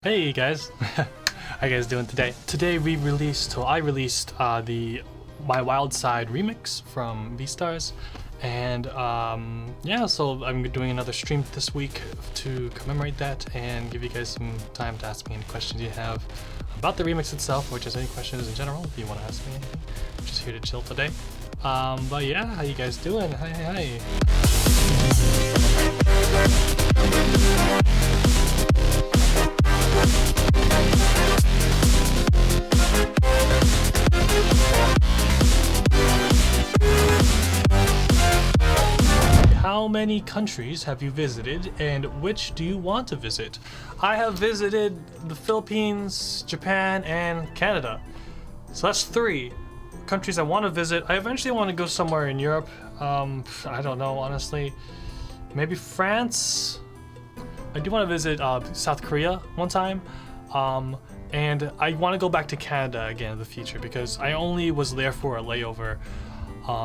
Hey guys, how you guys doing today? Today I released my Wild Side remix from V-Stars, and yeah, so I'm doing another stream this week to commemorate that and give you guys some time to ask me any questions you have about the remix itself, or just any questions in general if you want to ask me anything. I'm just here to chill today. But yeah, how you guys doing? Hi. How many countries have you visited, and which do you want to visit? I have visited the Philippines, Japan, and Canada. So that's 3 countries I want to visit. I eventually want to go somewhere in Europe. I don't know, honestly. Maybe France? I do want to visit South Korea one time. And I want to go back to Canada again in the future because I only was there for a layover.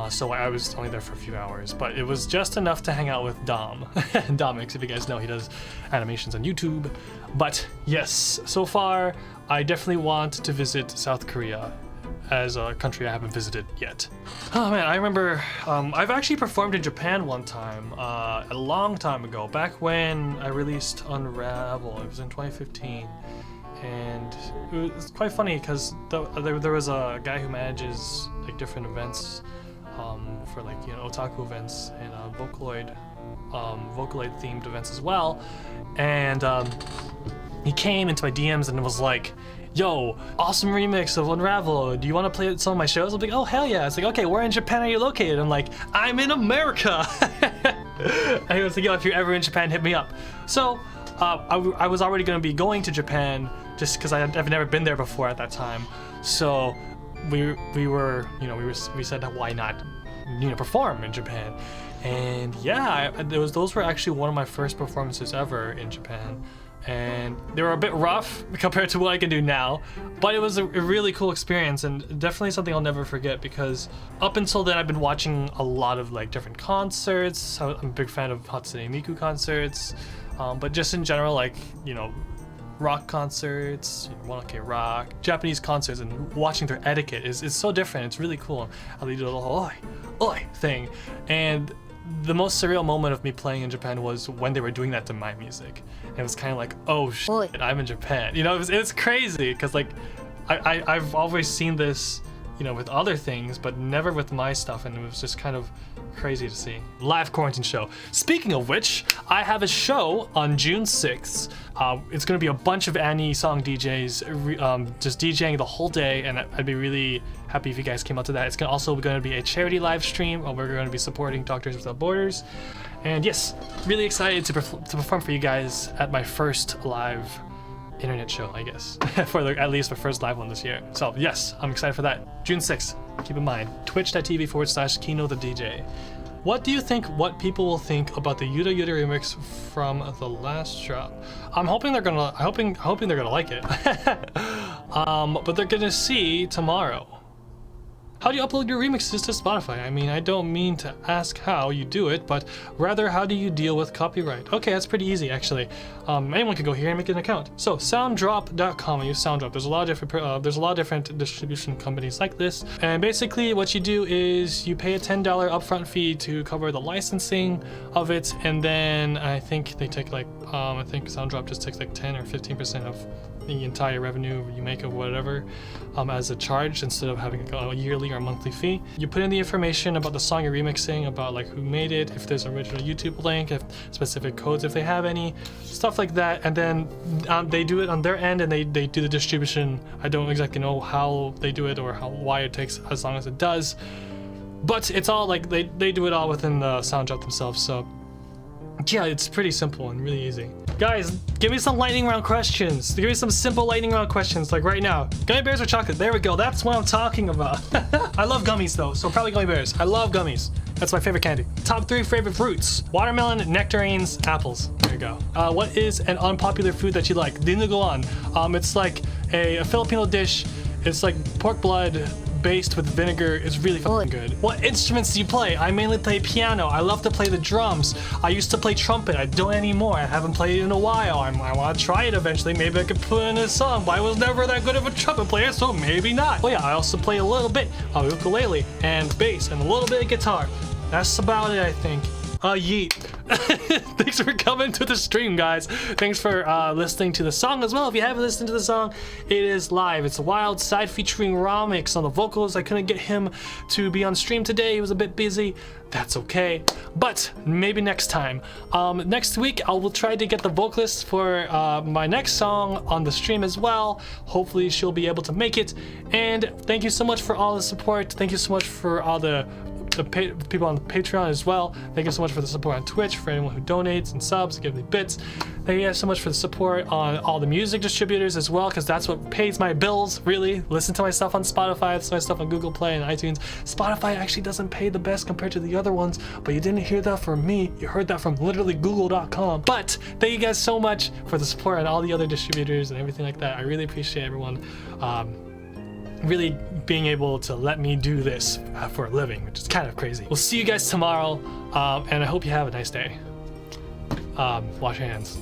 So I was only there for a few hours, but it was just enough to hang out with Dom. Domix, if you guys know, he does animations on YouTube. But yes, so far, I definitely want to visit South Korea as a country I haven't visited yet. Oh man, I remember, I've actually performed in Japan one time, a long time ago, back when I released Unravel. It was in 2015. And it was quite funny because there was a guy who manages like different events for like, you know, otaku events and Vocaloid themed events as well, and he came into my DMs and was like, yo, awesome remix of Unravel, do you want to play at some of my shows? I'm like, oh hell yeah. It's like, okay, where in Japan are you located? I'm like, I'm in America. And he was like, yo, if you're ever in Japan, hit me up. So I was already going to be going to Japan just because I've never been there before at that time. So we said, why not, you know, perform in Japan? And yeah, those were actually one of my first performances ever in Japan, and they were a bit rough compared to what I can do now, but it was a really cool experience and definitely something I'll never forget, because up until then I've been watching a lot of like different concerts. I'm a big fan of Hatsune Miku concerts, but just in general, like, you know, rock concerts, okay, rock, Japanese concerts, and watching their etiquette is so different. It's really cool how they do the whole oi thing. And the most surreal moment of me playing in Japan was when they were doing that to my music. And it was kind of like, oh shit, I'm in Japan. You know, it was crazy because like I've always seen this, you know, with other things, but never with my stuff, and it was just kind of crazy to see. Live quarantine show. Speaking of which, I have a show on June 6th. It's going to be a bunch of Annie song DJs just DJing the whole day, and I'd be really happy if you guys came out to that. It's also going to be a charity live stream where we're going to be supporting Doctors Without Borders. And yes, really excited to perform for you guys at my first live internet show, I guess, at least the first live one this year. So yes, I'm excited for that. June 6th, keep in mind, twitch.tv/Kino the DJ. What do you think what people will think about the Yuta Yuta remix from the last drop? I'm hoping they're gonna like it. But they're gonna see tomorrow. How do you upload your remixes to Spotify? I mean, I don't mean to ask how you do it, but rather how do you deal with copyright? Okay, that's pretty easy actually. Anyone can go here and make an account. So sounddrop.com, I use Sounddrop. There's a lot of different distribution companies like this, and basically what you do is you pay a $10 upfront fee to cover the licensing of it, and then I think they take like I think Sounddrop just takes like 10 or 15% of the entire revenue you make of whatever as a charge, instead of having a yearly or monthly fee. You put in the information about the song you're remixing, about like who made it, if there's an original YouTube link, if specific codes if they have any, stuff like that, and then they do it on their end and they do the distribution. I don't exactly know how they do it or why it takes as long as it does, but it's all like they do it all within the Sounddrop themselves. So yeah, it's pretty simple and really easy. Guys, give me some lightning round questions. Give me some simple lightning round questions, like right now. Gummy bears or chocolate? There we go. That's what I'm talking about. I love gummies though, so probably gummy bears. I love gummies. That's my favorite candy. Top 3 favorite fruits: watermelon, nectarines, apples. There you go. What is an unpopular food that you like? Dinuguan. It's like a Filipino dish. It's like pork blood, based with vinegar is really fucking good. What instruments do you play? I mainly play piano. I love to play the drums. I used to play trumpet. I don't anymore. I haven't played it in a while. I want to try it eventually. Maybe I could put in a song, but I was never that good of a trumpet player, so maybe not. Oh yeah, I also play a little bit of ukulele and bass and a little bit of guitar. That's about it, I think. Yeet. Thanks for coming to the stream, guys. Thanks for listening to the song as well. If you haven't listened to the song, it is live. It's a Wild Side featuring Ramix on the vocals. I couldn't get him to be on stream today. He was a bit busy. That's okay. But maybe next time. Next week, I will try to get the vocalist for my next song on the stream as well. Hopefully, she'll be able to make it. And thank you so much for all the support. Thank you so much for all the people on the Patreon as well. Thank you so much for the support on Twitch, for anyone who donates and subs, give me bits. Thank you guys so much for the support on all the music distributors as well, because that's what pays my bills, really. Listen to my stuff on Spotify, listen to my stuff on Google Play and iTunes. Spotify actually doesn't pay the best compared to the other ones, but you didn't hear that from me. You heard that from literally google.com. But thank you guys so much for the support on all the other distributors and everything like that. I really appreciate everyone really being able to let me do this for a living, which is kind of crazy. We'll see you guys tomorrow, and I hope you have a nice day. Wash your hands.